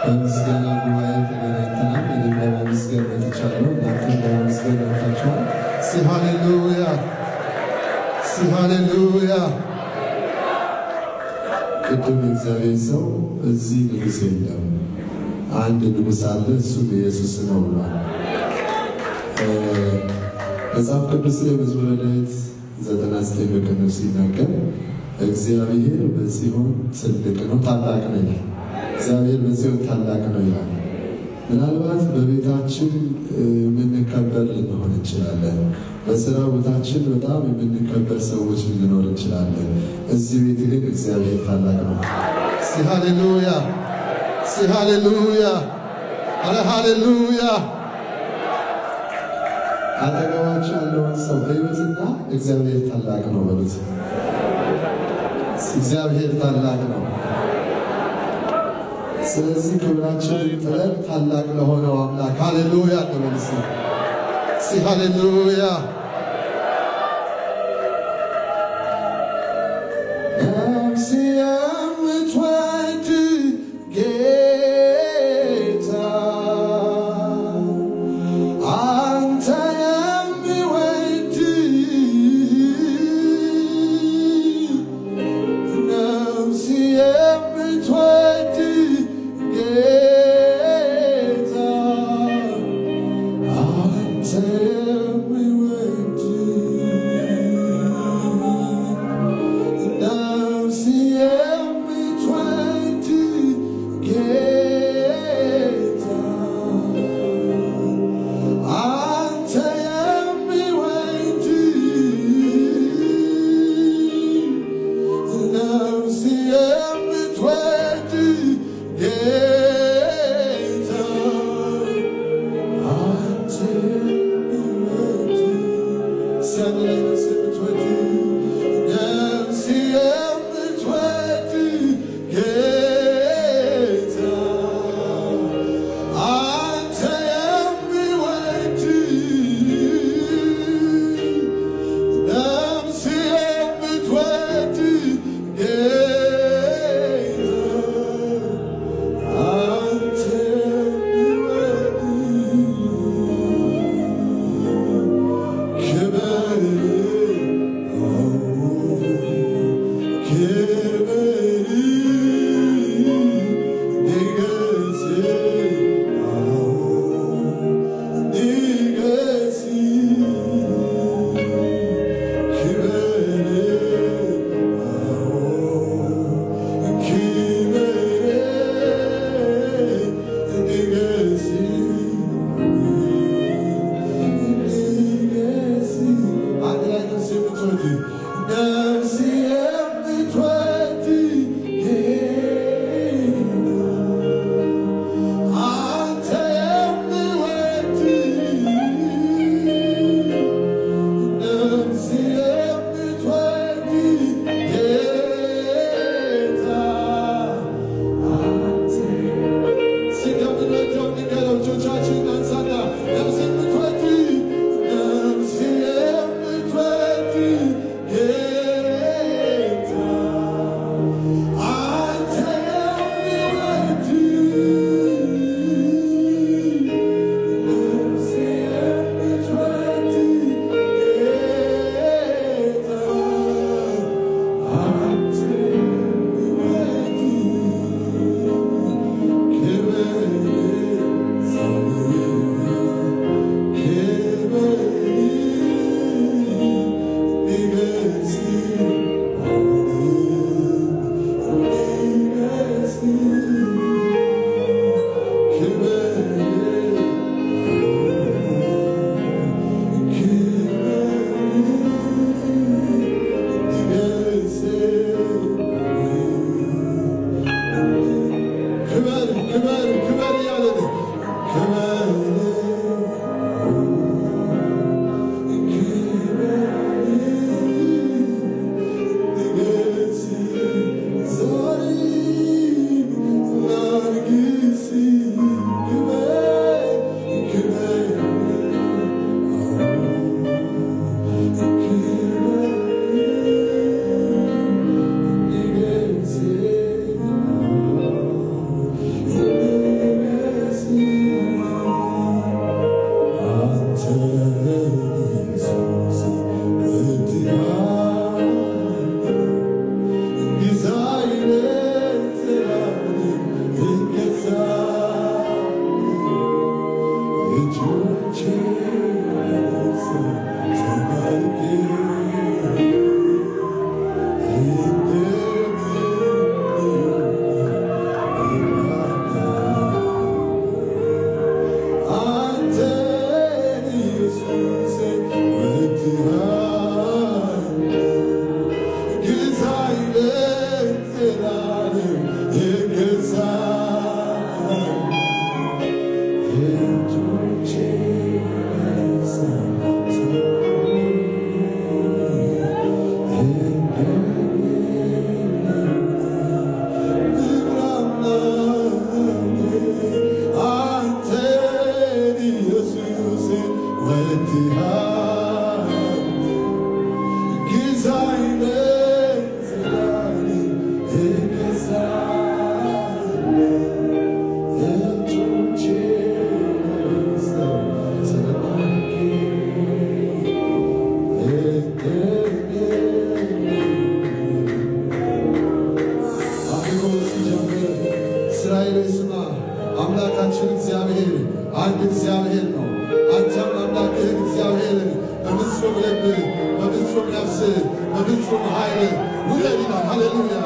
በምስጋና ጉባኤ ተገናኝተናል። እኔም ለማመስገን መጥቻለሁ። እናንተም ለማመስገን መጥታችኋል። ሃሌሉያ ሃሌሉያ። ቅድም እግዚአብሔር ሰው እዚህ ንጉሥ የለም አንድ ንጉሥ አለ፣ እሱም ኢየሱስ ነው ብሏል። መጽሐፍ ቅዱስ ላይ መዝሙረ ዳዊት 99 በቅንፍ ሲናገር እግዚአብሔር በጽዮን ትልቅ ነው ታላቅ ነው ይላል። እግዚአብሔር በጽዮን ታላቅ ነው ይላል። ምናልባት በቤታችን የምንከበር ልንሆን እንችላለን። በስራ ቦታችን በጣም የምንከበር ሰዎች ልንኖር እንችላለን። እዚህ ቤት ግን እግዚአብሔር ታላቅ ነው። ሃሌሉያ ሃሌሉያ ሃሌሉያ። አጠገባችሁ ያለውን ሰው ሕይወትና እግዚአብሔር ታላቅ ነው በሉት። እግዚአብሔር ታላቅ ነው። ስለዚህ ክብራችን ጥለን ታላቅ ለሆነው አምላክ ሃሌሉያ ተመልሰ ሃሌሉያ። ነፍሴ የምትወድ ጌታ አንተ የሚወድ ነፍሴ የምትወድ ጌታ አንተ የሚወድ ነፍሴ የምትወድ ጌታ አንተ የሚወድ ነፍሴ የምትወድ ጌታ አንተ የሚወድ ሰማይ የምትወድ ነፍሴ የምትወድ ጌታ አንተ የሚወድ ነፍሴ የምትወድ ጌታ አንተ የሚወድ ክበር ክበር ንገስ ንገስ አምላካችን እግዚአብሔር አንድ እግዚአብሔር ነው። አንተም አምላክህን እግዚአብሔርን በፍጹም ልብ፣ በፍጹም ነፍስ፣ በፍጹም ኃይል ውደድ ይላል። ሃሌሉያ።